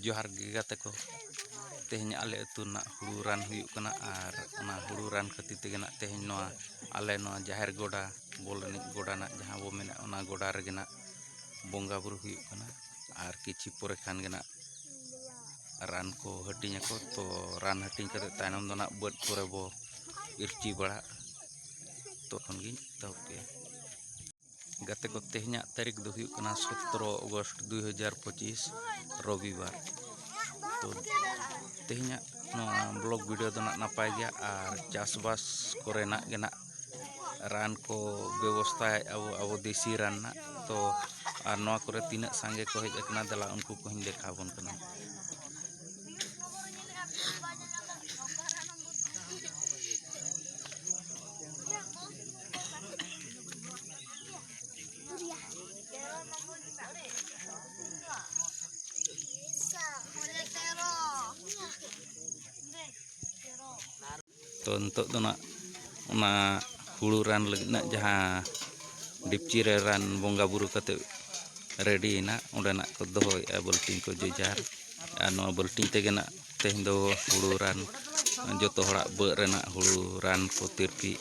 जोहार गाते को तेहन आले अतु ना हुड़ू रान हुयुक कना आर ना हुड़ू रान खातिर तेगे ना तेहन नोआ आले नोआ जाहेर गोडा बोल एनिज गोडा ना जहां बो मेना ओना गोडा रेगे ना बोंगा बुरु हुयुक कना आर किछि पोरे खान गे ना रान को हटिंग को तो रान हटिंग कते तायनम दो ना बद कोरे बो इरची बड़ा तो खनगी तब के गाते को तेहना तारीख दो हुयुक कना 17 अगस्त 2025 रविवार तो तेहना ब्लॉग वीडियो दो ना नापाय गया और चासबास कोरेना गे ना रान को व्यवस्था अब अब देसी रान ना तो और नवा करे तीना सांगे को हेज अकना दला उनको को हिं देखा बन कना तो नितोग दो ना ओना हुड़ू रान लगिद ना जहां डिपची रे रान बोंगा बुरु कते रेडी ना ओंडे ना को दोहोय बल्टिंग को जेजार आ नो बल्टिंग तेगे ना तेहन दो हुड़ू रान जतो हड़ा ब रेना हुड़ू रान को तिरपी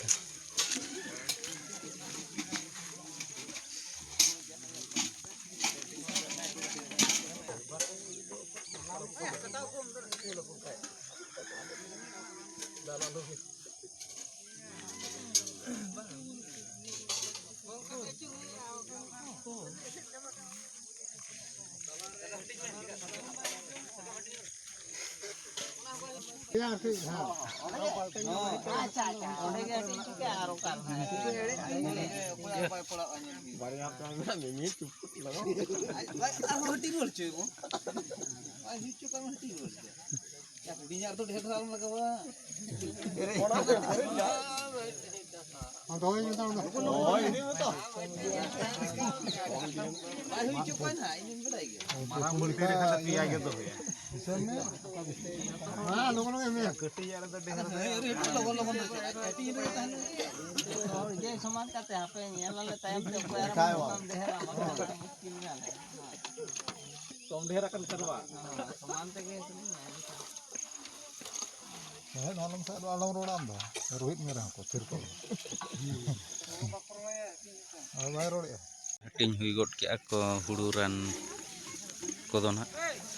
रोहित मेरा को फिर को हटिंग हुई गोट के को हुड़ू रान को दो ना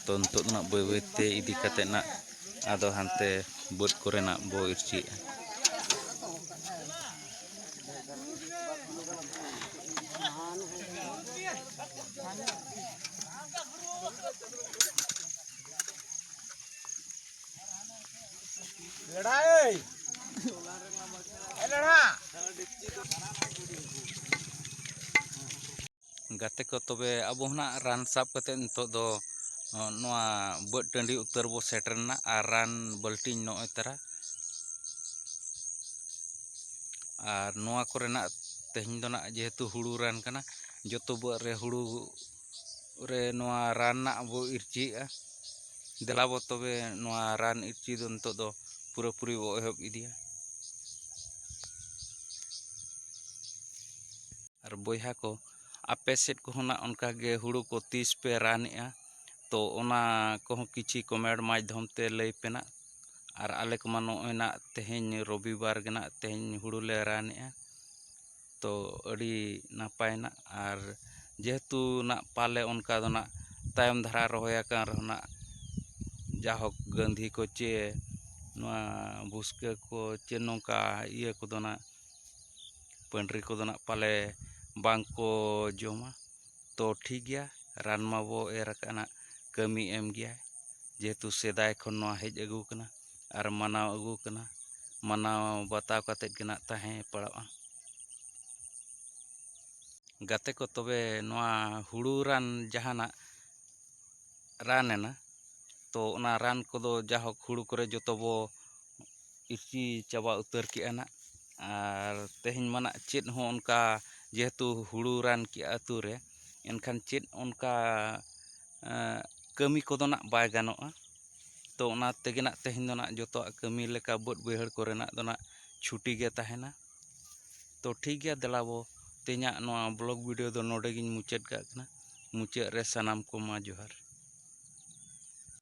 तो नितोग ना बय बयते इदी कते ना आदो हानते बद करे ना बो इरची गाते को तबे अब ना रान साब कते नितो दो नोआ बद टंडी उत्तर बो सेटर ना आर रान बल्टिंग नोय तरा और नोआ करे ना तेहन दो ना जेहेतु हुड़ू रान कना जतो ब रे हुड़ू रे नोआ रान ना बो इरची देला बो तबे नोआ रान इरची दो नितो दो पूरा पूरी बो एहब इदिया और बोया को आपे सेट को ना उनका गे हुड़ू को 30 पे रानएआ तो ओना को किछि कमेंट माध्यम ते लई पेना और आले को मानो ना तेहन रविवार गे ना तेहन हुड़ू ले रानएआ तो अड़ी नापाय ना और जेहेतु ना पाले उनका दो ना तायम धारा रहोया का रहना जाहोक गंधी को चे नोआ भुसके को चे नोका इये को दो ना पंडरी को दो ना पाले बांग को जोमा तो ठीक गया रान मा बो एरकना कमी एम गया जेहेतु सेदाय खन नोआ हेज अगू कना और मनाव अगू कना मनाव बताव कते गेना ताहे पड़ावा गाते को तबे नोआ हुड़ू रान जहाना रानेना तो ओना रान को दो जाहोक हुड़ू करे जतो बो इरची चाबा उतर के ना और तेहन मना चेत हो उनका जेहेतु हुड़ू रान की आतु रे एनखान चेत उनका कमी को दो ना बाय गानोआ तो ओना तेगे ना तेहन दो ना जतो कमी लेका बद बैहड़ करे ना दो ना छुट्टी गे ताहेना तो ठीक गया देलाबो तेहना नोआ ब्लॉग वीडियो दो नोडे गिन मुचाद का मुचाद रे सनाम को मा जोहार।